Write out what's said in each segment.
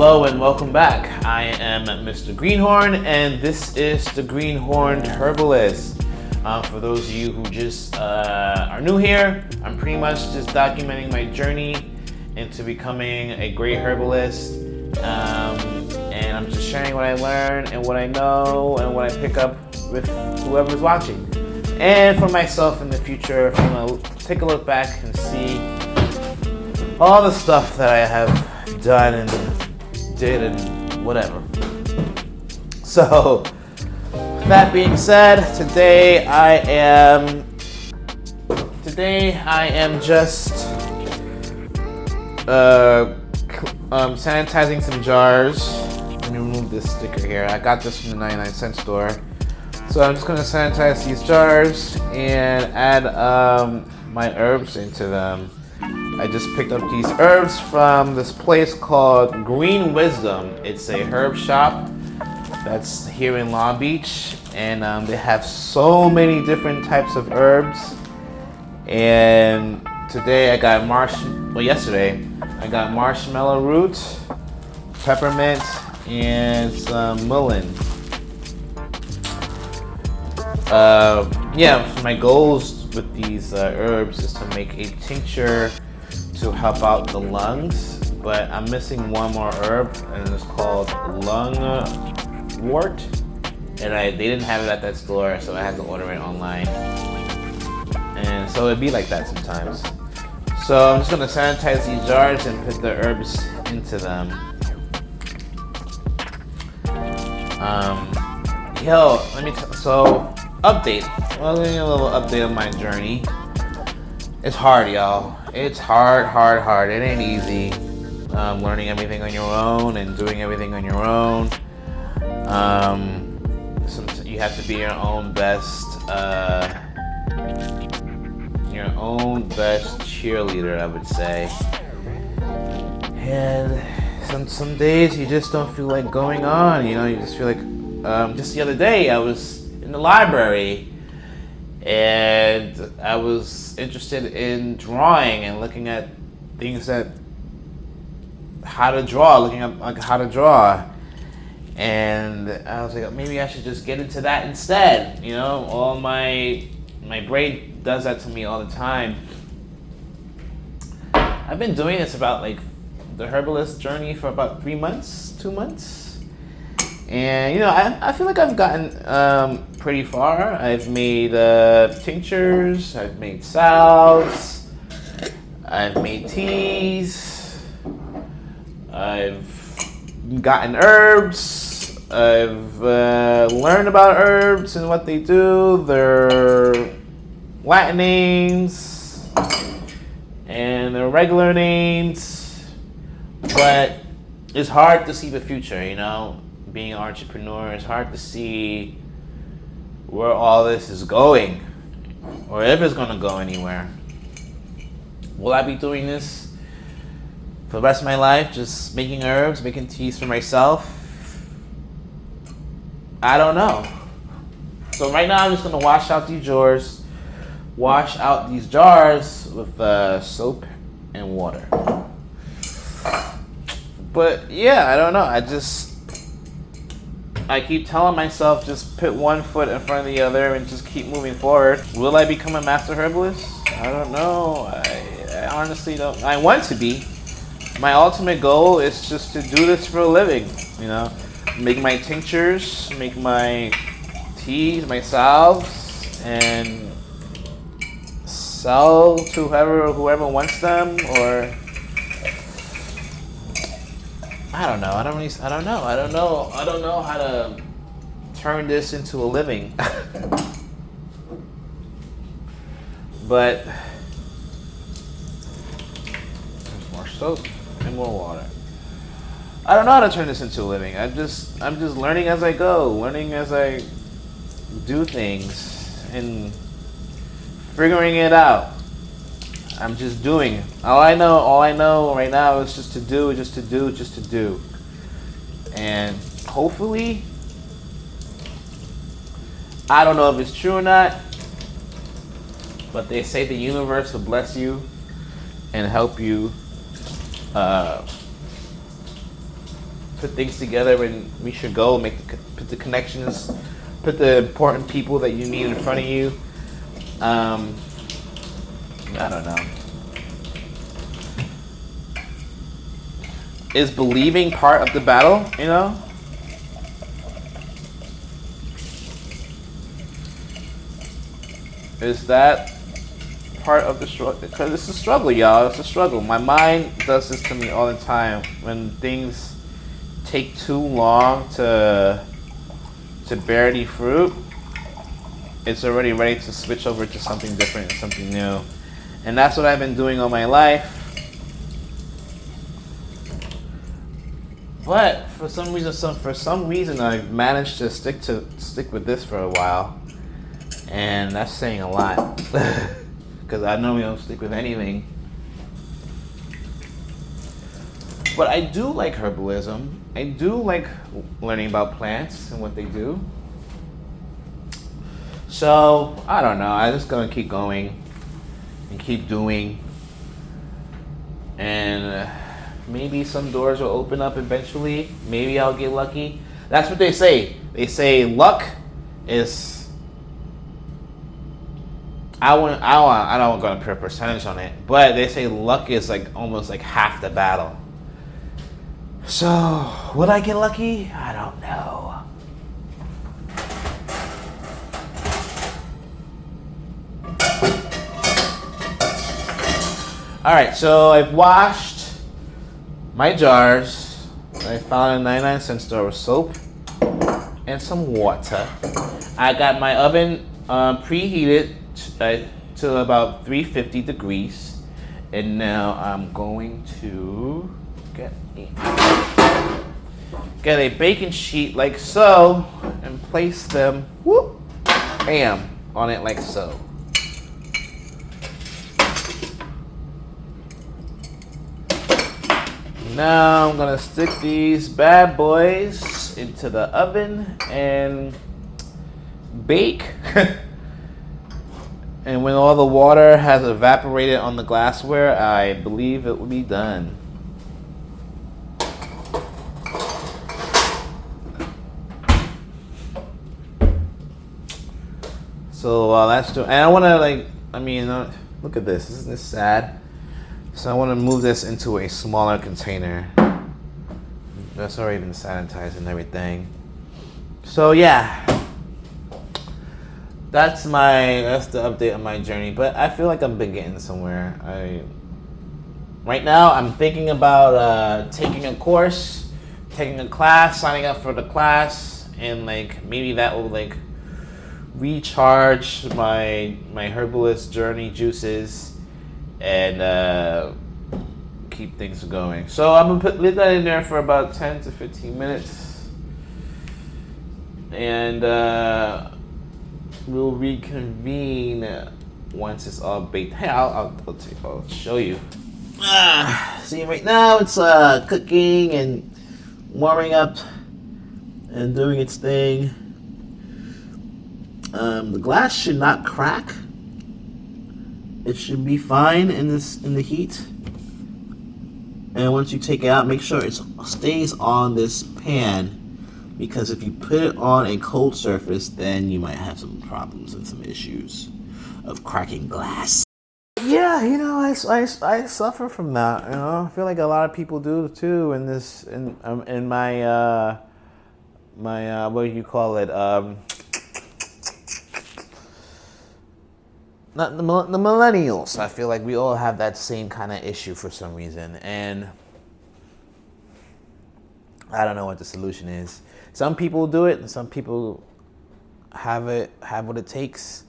Hello and welcome back. I am Mr. Green Horn and this is the Green Horned Herbalist. For those of you who just are new here, I'm pretty much just documenting my journey into becoming a great herbalist. And I'm just sharing what I learn and what I know and what I pick up with whoever's watching. And for myself in the future, if I'm gonna take a look back and see all the stuff that I have done and did and whatever. So, that being said, today I am just sanitizing some jars. Let me remove this sticker here. I got this from the 99-cent store. So I'm just gonna sanitize these jars and add my herbs into them. I just picked up these herbs from this place called Green Wisdom. It's a herb shop that's here in Long Beach, and they have so many different types of herbs. And today I got yesterday I got marshmallow root, peppermint, and some mullein. My goals with these herbs is to make a tincture to help out the lungs, but I'm missing one more herb, and it's called lungwort, and they didn't have it at that store, so I had to order it online. And so it'd be like that sometimes. So I'm just gonna sanitize these jars and put the herbs into them. Update. Well, let me a little update of my journey. It's hard, y'all. It's hard. It ain't easy. Learning everything on your own and doing everything on your own. You have to be your own best cheerleader, I would say. And some days you just don't feel like going on. You know, you just feel like. Just the other day, I was in the library, and I was interested in drawing and looking at things looking at how to draw, and I was like, maybe I should just get into that instead. You know, all my brain does that to me all the time. I've been doing this about like the herbalist journey for about 2 months. And you know, I feel like I've gotten pretty far. I've made tinctures, I've made salves, I've made teas, I've gotten herbs, I've learned about herbs and what they do, their Latin names and their regular names. But it's hard to see the future, you know. Being an entrepreneur, it's hard to see where all this is going, or if it's gonna go anywhere. Will I be doing this for the rest of my life, just making herbs, making teas for myself? I don't know. So right now I'm just gonna wash out these jars with soap and water. But yeah, I don't know. I keep telling myself just put one foot in front of the other and just keep moving forward. Will I become a master herbalist? I don't know. I honestly don't. I want to be. My ultimate goal is just to do this for a living. You know, make my tinctures, make my teas, my salves, and sell to whoever wants them, or I don't know. I don't know how to turn this into a living. But there's more soap and more water. I don't know how to turn this into a living. I'm just learning as I go, learning as I do things and figuring it out. I'm just doing. All I know right now is just to do. And hopefully, I don't know if it's true or not, but they say the universe will bless you and help you put things together when we should go, put the connections, put the important people that you need in front of you. I don't know. Is believing part of the battle, you know? Is that part of the struggle? Because it's a struggle, y'all. It's a struggle. My mind does this to me all the time. When things take too long to bear any fruit, it's already ready to switch over to something different and something new. And that's what I've been doing all my life. But for some reason, I've managed to stick with this for a while. And that's saying a lot, because I normally don't stick with anything. But I do like herbalism. I do like learning about plants and what they do. So, I don't know. I'm just going to keep going and keep doing. And maybe some doors will open up eventually. Maybe I'll get lucky. That's what they say. They say luck is... I don't want to put a percentage on it, but they say luck is like almost like half the battle. So, would I get lucky? I don't know. Alright, so I've washed my jars. I found a 99-cent store with soap and some water. I got my oven preheated to about 350 degrees, and now I'm going to get a baking sheet like so and place them bam on it like so. Now I'm gonna stick these bad boys into the oven and bake. And when all the water has evaporated on the glassware, I believe it will be done. So that's doing, and I want to look at this. Isn't this sad? So I want to move this into a smaller container. That's already been sanitized and everything. So yeah. That's the update on my journey, but I feel like I've been getting somewhere. Right now I'm thinking about taking a course, taking a class, signing up for the class, and maybe that will recharge my Herbalist journey juices and keep things going. So I'm gonna leave that in there for about 10 to 15 minutes, and we'll reconvene once it's all baked. Hey, I'll show you. See, right now it's cooking and warming up and doing its thing. The glass should not crack. It should be fine in the heat. And once you take it out, make sure it stays on this pan. Because if you put it on a cold surface, then you might have some problems and some issues of cracking glass. Yeah, I suffer from that. I feel like a lot of people do too. In my what do you call it? Not the millennials. I feel like we all have that same kind of issue for some reason, and I don't know what the solution is. Some people do it, and some people have what it takes,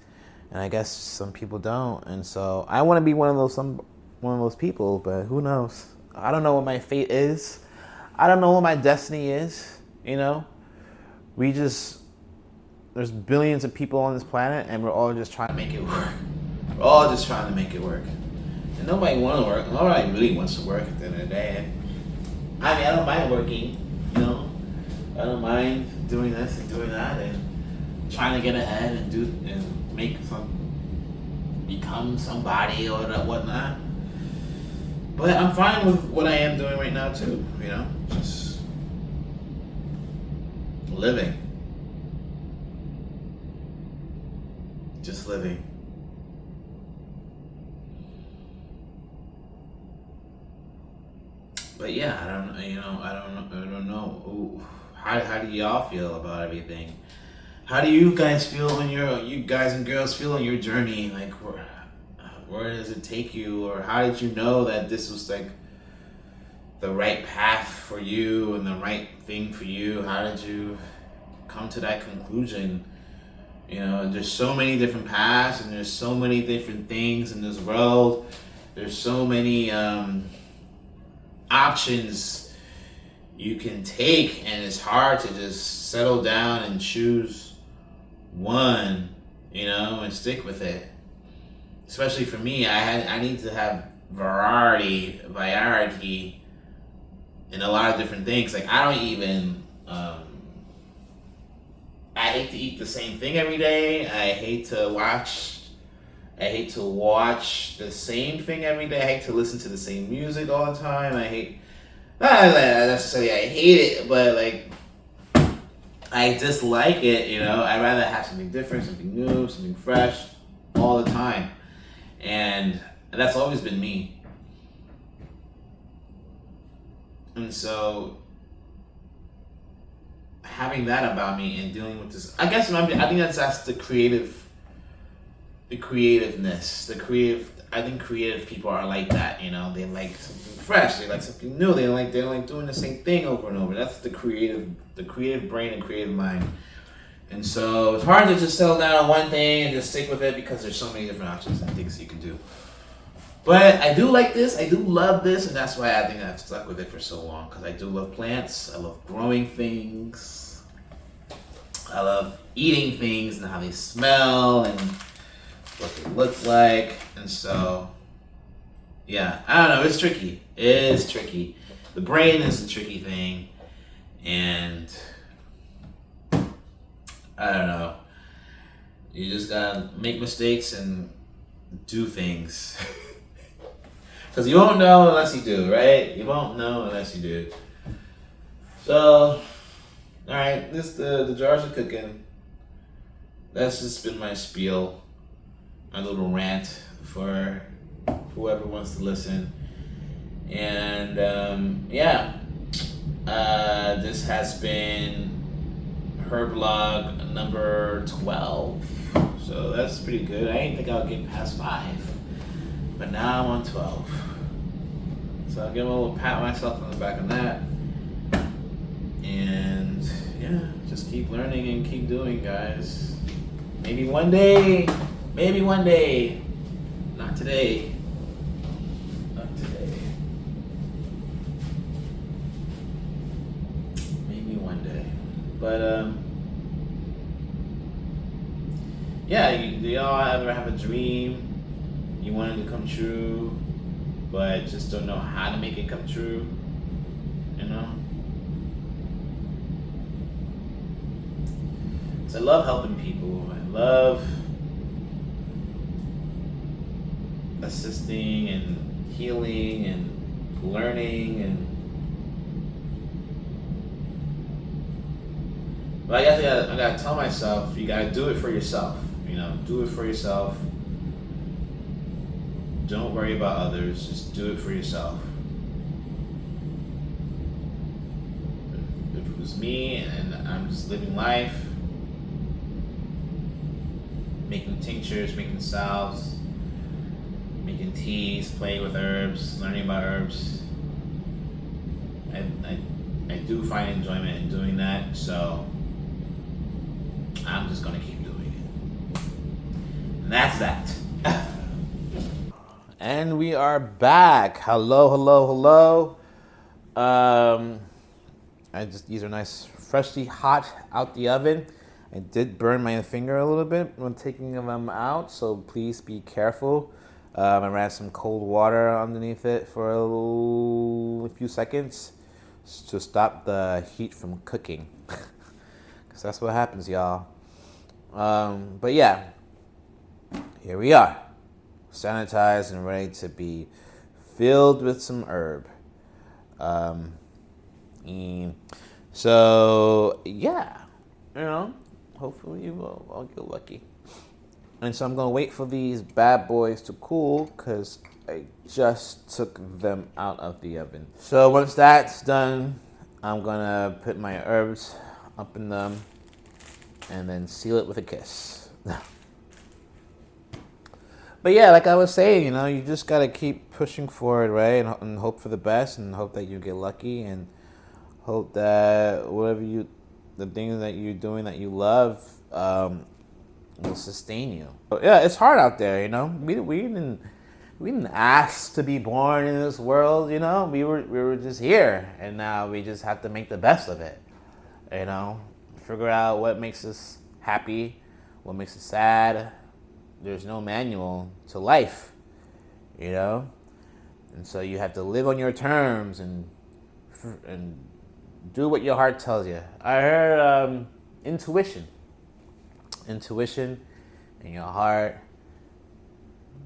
and I guess some people don't. And so I want to be one of those people, but who knows? I don't know what my fate is. I don't know what my destiny is. There's billions of people on this planet, and we're all just trying to make it work. We're all just trying to make it work, and nobody want to work. Nobody really wants to work at the end of the day. I mean, I don't mind working. I don't mind doing this and doing that and trying to get ahead and become somebody or whatnot. But I'm fine with what I am doing right now too. Just living. Just living. But yeah, I don't know. Ooh, how do y'all feel about everything? How do you guys feel on you guys and girls feel on your journey? Like, where does it take you, or how did you know that this was like the right path for you and the right thing for you? How did you come to that conclusion? You know, there's so many different paths, and there's so many different things in this world. There's so many options you can take, and it's hard to just settle down and choose one, and stick with it. Especially for me, I need to have variety in a lot of different things. Like, I don't even I hate to eat the same thing every day. I hate to watch the same thing every day. I hate to listen to the same music all the time. Not necessarily I hate it, but like, I dislike it, I'd rather have something different, something new, something fresh all the time. And that's always been me. And so having that about me and dealing with this, I think that's the creativeness. I think creative people are like that, they like something fresh, they like something new, they like doing the same thing over and over. That's the creative brain and creative mind. And so it's hard to just settle down on one thing and just stick with it, because there's so many different options and things you can do. But I do like this, I do love this, and that's why I think I've stuck with it for so long, because I do love plants, I love growing things, I love eating things and how they smell and what they look like. And so, yeah, I don't know, it's tricky. It's tricky. The brain is the tricky thing, and I don't know. You just gotta make mistakes and do things. Because you won't know unless you do, right? You won't know unless you do. So, alright, the jars are cooking. That's just been my spiel, my little rant for whoever wants to listen. And this has been Herblog number 12. So that's pretty good. I didn't think I would get past 5, but now I'm on 12. So I'll give a little pat myself on the back on that. And yeah, just keep learning and keep doing, guys. Maybe one day. Not today. Maybe one day. But do y'all ever have a dream you wanted to come true, but just don't know how to make it come true? So I love helping people. I love assisting and healing and learning but I guess I gotta tell myself, you gotta do it for yourself. Do it for yourself. Don't worry about others. Just do it for yourself. If it was me and I'm just living life, making tinctures, making salves, making teas, playing with herbs, learning about herbs, I do find enjoyment in doing that. So I'm just gonna keep doing it. And that's that. And we are back. Hello. These are nice, freshly hot out the oven. I did burn my finger a little bit when taking them out, so please be careful. I ran some cold water underneath it for a few seconds to stop the heat from cooking. Because that's what happens, y'all. But yeah, here we are, sanitized and ready to be filled with some herb. So yeah, you know, hopefully I'll get lucky. And so I'm gonna wait for these bad boys to cool because I just took them out of the oven. So once that's done, I'm gonna put my herbs up in them and then seal it with a kiss. But yeah, like I was saying, you know, you just gotta keep pushing forward, right? And hope for the best, and hope that you get lucky, and hope that the things that you're doing that you love, will sustain you. But yeah, it's hard out there, you know. We didn't ask to be born in this world, you know. We were just here, and now we just have to make the best of it, you know. Figure out what makes us happy, what makes us sad. There's no manual to life, you know, and so you have to live on your terms and do what your heart tells you. I heard intuition in your heart,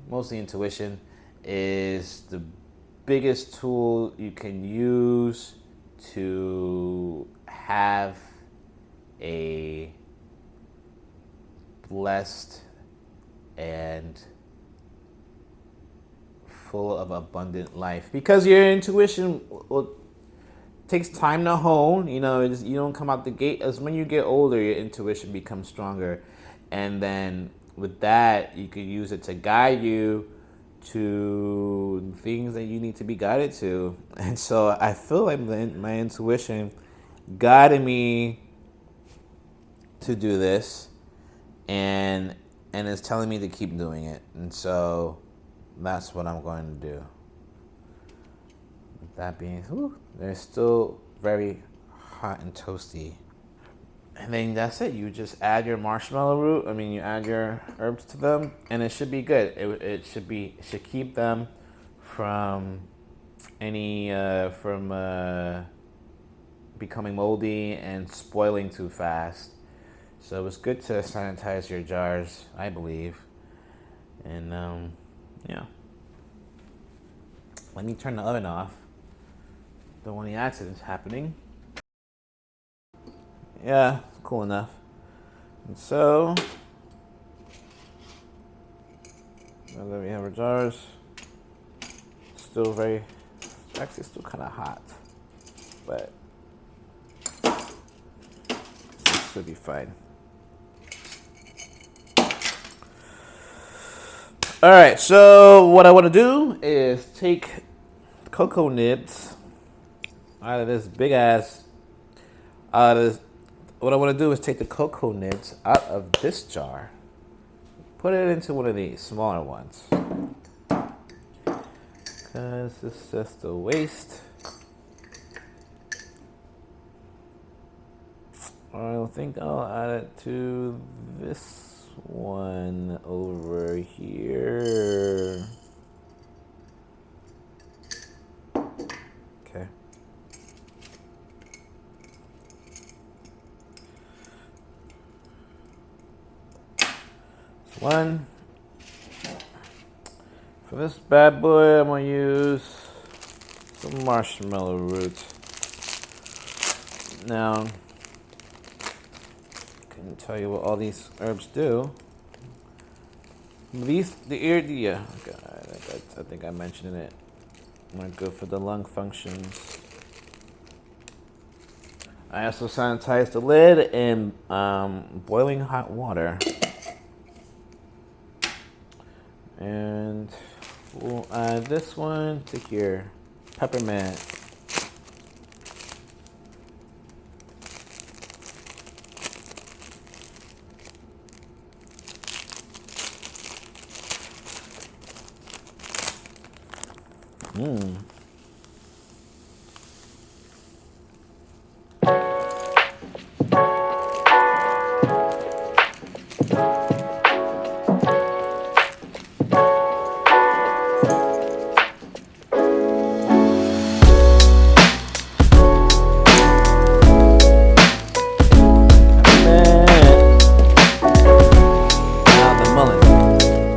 mostly intuition, is the biggest tool you can use to have a blessed and full of abundant life, because your intuition takes time to hone. You know, you don't come out the gate. As when you get older, your intuition becomes stronger, and then with that, you could use it to guide you to things that you need to be guided to. And so I feel like my intuition guided me to do this, and it's telling me to keep doing it. And so that's what I'm going to do. With that being, they're still very hot and toasty. And then that's it. You just add your marshmallow root. You add your herbs to them, and it should be good. It should keep them from any becoming moldy and spoiling too fast. So it's good to sanitize your jars, I believe. And yeah. Let me turn the oven off. Don't want any accidents happening. Yeah, cool enough. And so, now that we have our jars, actually still kind of hot, but it should be fine. All right, so what I want to do is take cocoa nibs out of this big ass, what I want to do is take the cocoa nibs out of this jar, put it into one of these smaller ones, because it's just a waste. I think I'll add it to this one over here. Okay. One. For this bad boy, I'm gonna use some marshmallow root. Now, I can tell you what all these herbs do. I think I mentioned it. They're good for the lung functions. I also sanitize the lid in boiling hot water. And we'll add this one to here. Peppermint.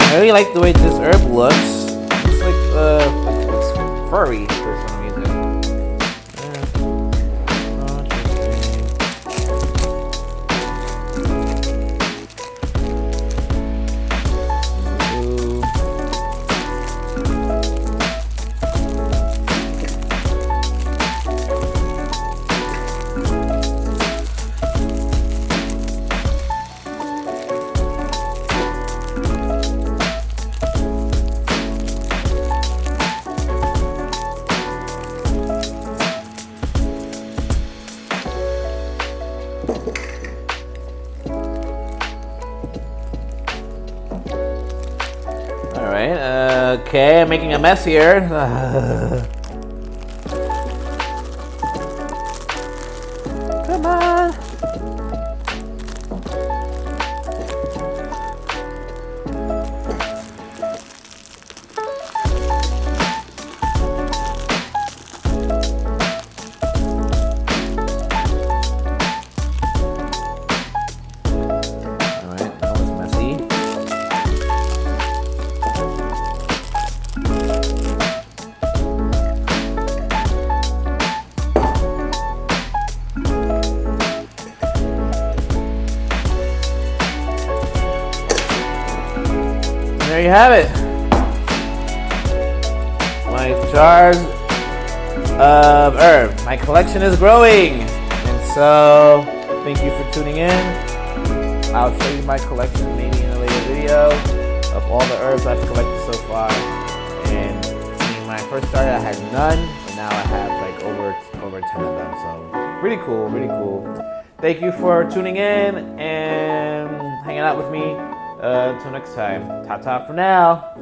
I really like the way this herb looks. It's like it's furry for some reason. Okay, I'm making a mess here. Come on. Alright, that was messy. There you have it. My jars of herb. My collection is growing. And so, thank you for tuning in. I'll show you my collection maybe in a later video of all the herbs I've collected so far. And when I first started, I had none, but now I have like over 10 of them. So, really cool, really cool. Thank you for tuning in and hanging out with me. Until next time, ta-ta for now.